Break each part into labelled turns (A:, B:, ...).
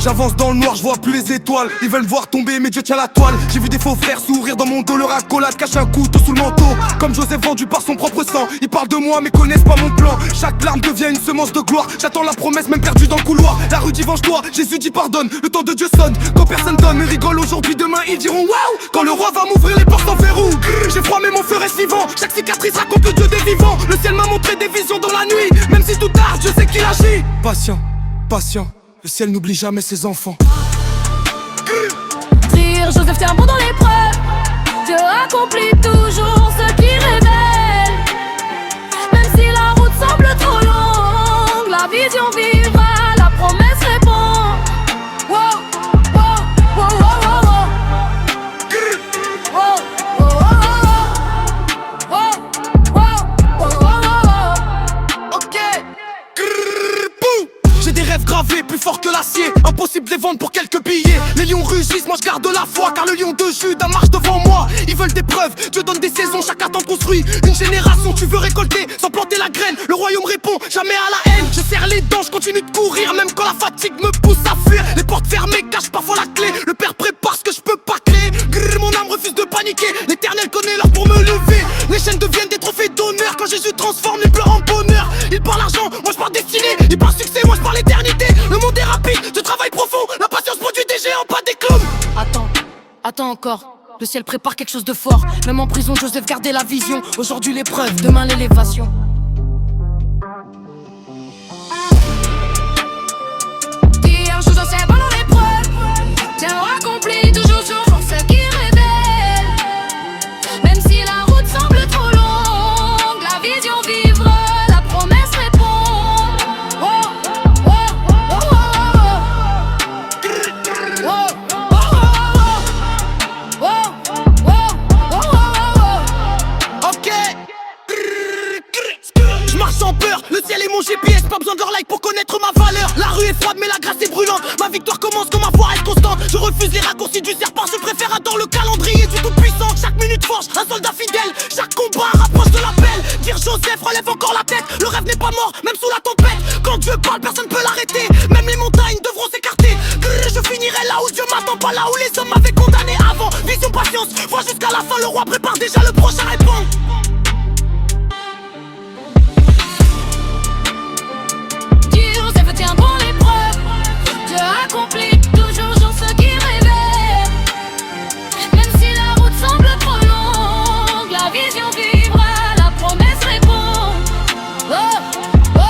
A: J'avance dans le noir, je vois plus les étoiles. Ils veulent me voir tomber, mais Dieu tient la toile. J'ai vu des faux frères sourire dans mon dos, leur accolade cache un couteau sous le manteau. Comme Joseph vendu par son propre sang. Ils parlent de moi, mais connaissent pas mon plan. Chaque larme devient une semence de gloire. J'attends la promesse, même perdue dans le couloir. La rue dit venge-toi, Jésus dit pardonne. Le temps de Dieu sonne, quand personne donne. Ils rigolent aujourd'hui, demain ils diront waouh. Quand le roi va m'ouvrir les portes en verrou. J'ai froid, mais mon feu reste vivant. Chaque cicatrice raconte le Dieu des vivants. Le ciel m'a montré des visions dans la nuit. Même si tout tard, je sais qu'il agit. Patient, patient. Le ciel n'oublie jamais ses enfants.
B: Dire Joseph tient bon dans l'épreuve. Dieu accomplit toujours ce qu'il révèle. Même si la route semble trop longue, la vision vivra, la promesse répond. Wow, wow, wow, wow, wow. Wow, wow, wow, wow, wow, wow.
A: Ok. J'ai des rêves gravés, plus forts que l'acier. Impossible de les vendre pour quelques billets. Les lions rugissent, moi je garde la foi. Car le lion de Juda marche devant moi. Ils veulent des preuves, Dieu donne des saisons. Chaque attente construit une génération. Tu veux récolter sans planter la graine. Le royaume répond jamais à la haine. Je serre les dents, je continue de courir. Même quand la fatigue me pousse à fuir. Les portes fermées cachent parfois la clé. Le père prépare ce que je peux pas créer. Grrr, mon âme refuse de paniquer. L'éternel connaît l'heure pour me lever. Les chaînes deviennent des trophées d'honneur. Quand Jésus transforme les pleurs en bonheur. Il parle argent, moi je parle destinée. Il parle succès, moi je parle éternité. Le monde est rapide, je travaille profond. La patience produit des géants, pas des clones.
B: Attends encore. Le ciel prépare quelque chose de fort. Même en prison, Joseph gardait la vision. Aujourd'hui l'épreuve, demain l'élévation. Dire Joseph c'est bon dans l'épreuve. Dieu accomplit toujours ce qu'il révèle. Même si la route semble trop longue, la vision vivra, la promesse répond. Oh, oh, oh, oh, oh, oh.
A: Je marche sans peur, le ciel est mon GPS. Pas besoin de leur like pour connaître ma valeur. La rue est froide mais la grâce est brûlante. Ma victoire commence quand ma foi reste constante. Je refuse les raccourcis du serpent. Je préfère attendre le calendrier du tout puissant. Chaque minute forge un soldat fidèle. Chaque combat rapproche de l'appel. Dire Joseph relève encore la tête. Le rêve n'est pas mort même sous la tempête. Quand Dieu parle personne peut l'arrêter. Même les montagnes devront s'écarter. Je finirai là où Dieu m'attend, pas là où les hommes m'avaient condamné avant. Vision patience, vois jusqu'à la fin. Le roi prépare déjà le prochain répond.
B: Joseph tient bon l'épreuve. Dieu accomplit toujours ce qu'il révèle. Même si la route semble trop longue, la vision vivra, la promesse répond. Oh, oh,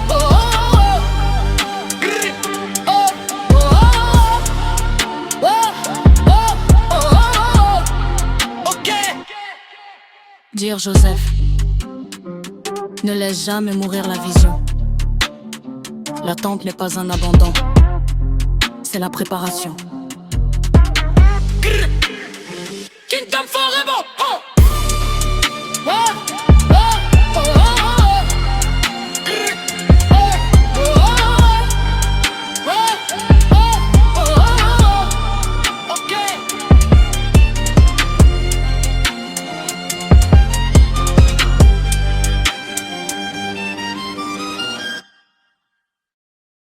B: oh, oh, oh. Oh, oh, oh, oh, oh, oh.
A: Ok.
B: Dire Joseph, ne laisse jamais mourir la vision. L'attente n'est pas un abandon, c'est la préparation.
A: Kingdom forever. Oh.